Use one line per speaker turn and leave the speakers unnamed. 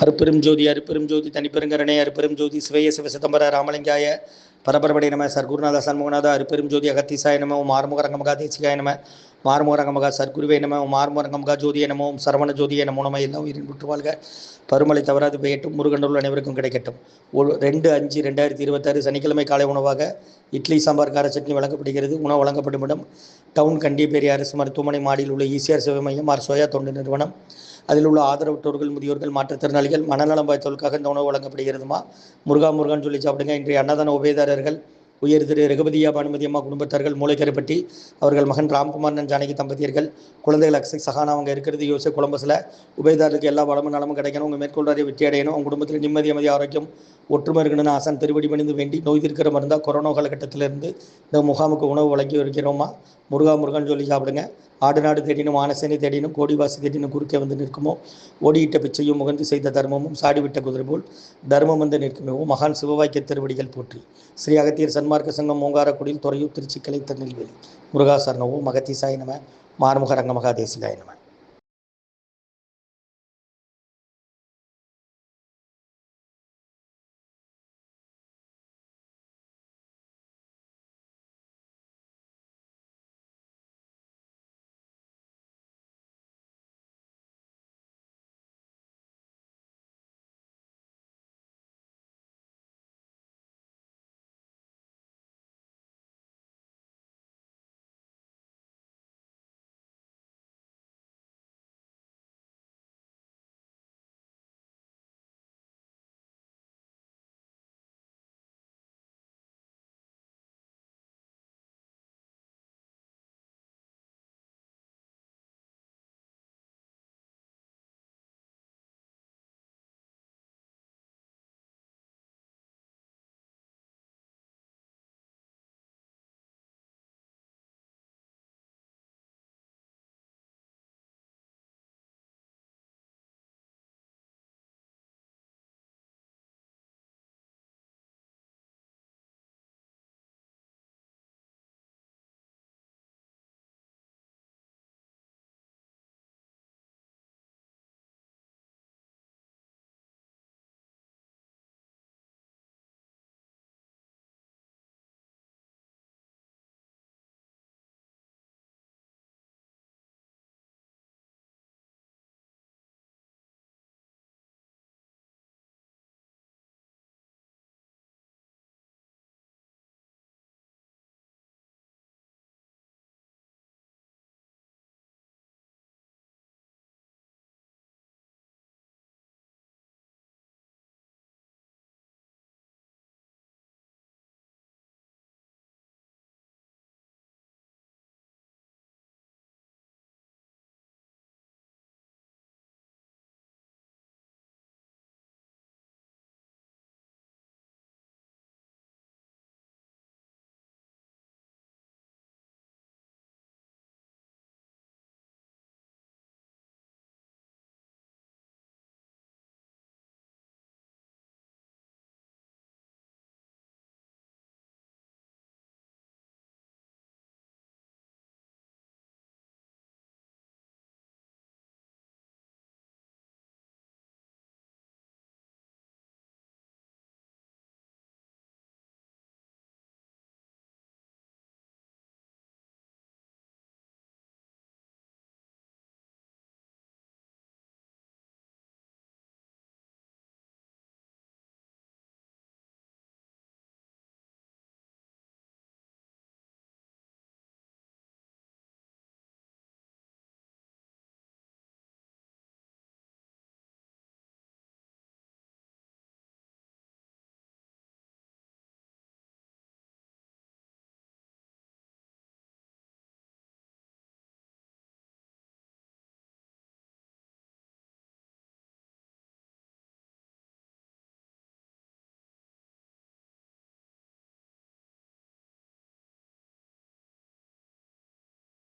அருப்பெரும் ஜோதி அருப்பெரும் ஜோதி தனிப்பெருங்கரணை அருப்பெரும் ஜோதி சிவய சிவசிதம்பர ராமலிங்காய பரபரபடை நம சர்க்குருநாத சண்முகநாத அருப்பெரும் ஜோதி அகத்தீசாய நம ஓம் ஆறுமுகரங்கமகா தேசிகாய நம மாறுமுகரங்கமகா சர்க்குருவே நம ஓம் ஆறுமுகரங்கமகா ஜோதிய நம ஓம் சரவண ஜோதிய நமோ நம எல்லாம் உயிரின் குற்று வாழ்க. பருமலை தவறாது பெய்யட்டும், முருகண்டூர் அனைவருக்கும் கிடைக்கட்டும். 2/5/2026 சனிக்கிழமை காலை உணவாக இட்லி சாம்பார் கார சட்னி வழங்கப்படுகிறது. உணவு வழங்கப்படும் இடம் டவுன் கண்டிப்பேரி அரசு மருத்துவமனை மாடியில் உள்ள ஈசிஆர் சேவை மையம் ஆர் சோயா தொண்டு நிறுவனம். அதில் உள்ள ஆதரவற்றோர்கள், முதியோர்கள், மாற்றுத்திறனாளிகள், மனநலம் வாய்த்தவர்களுக்காக இந்த உணவு வழங்கப்படுகிறதுமா. முருகான்னு சொல்லி சாப்பிடுங்க. இன்றைய அன்னதான உபயதாரர்கள் உயர் திரு ரகுபதியா பானுமதியம்மா குடும்பத்தார்கள், மூளைக்கரைப்பட்டி, அவர்கள் மகன் ராம்குமார் ஜானகி தம்பதியர்கள், குழந்தைகள் அக்ஷய் சஹானா அவங்க இருக்கிறது யோசிச்சு கொலம்பஸில். உபயதாரருக்கு எல்லா வளமும் நலமும் கிடைக்கணும், உங்கள் மேற்கொள்றாரை வெற்றி அடையணும், உங்கள் குடும்பத்தில் நிம்மதி அமைதி ஆரோக்கியம் ஒற்றுமை இருக்கணும்னு ஆசான் திருவடி பணிந்து வேண்டி நோய் தீர்க்கிற மருந்தா கொரோனா காலகட்டத்திலிருந்து இந்த முகாமுக்கு உணவு வழங்கி இருக்கிறோமா. முருகான்னு சொல்லி சாப்பிடுங்க. ஆடு நாடு தேடினும் ஆனசேனை தேடினும் கோடிவாசி தேடினும் குறுக்கே வந்து நிற்குமோ. ஓடியிட்ட பிச்சையும் முகந்து செய்த தர்மமும் சாடிவிட்ட குதிரை போல் தர்மம் வந்து நிற்குமோ. மகான் சிவவாக்கிய திருவடிகள் போற்றி. ஸ்ரீ அகத்தியர் சன்மார்க்க சங்கம் மூங்காரக்குடியில் துறையூர் திருச்சிக்கலை திருநெல்வேலி. முருகா சரணவோ மகத்தீசாய நம மாறுமுக ரங்கமகா தேசிகாய நம.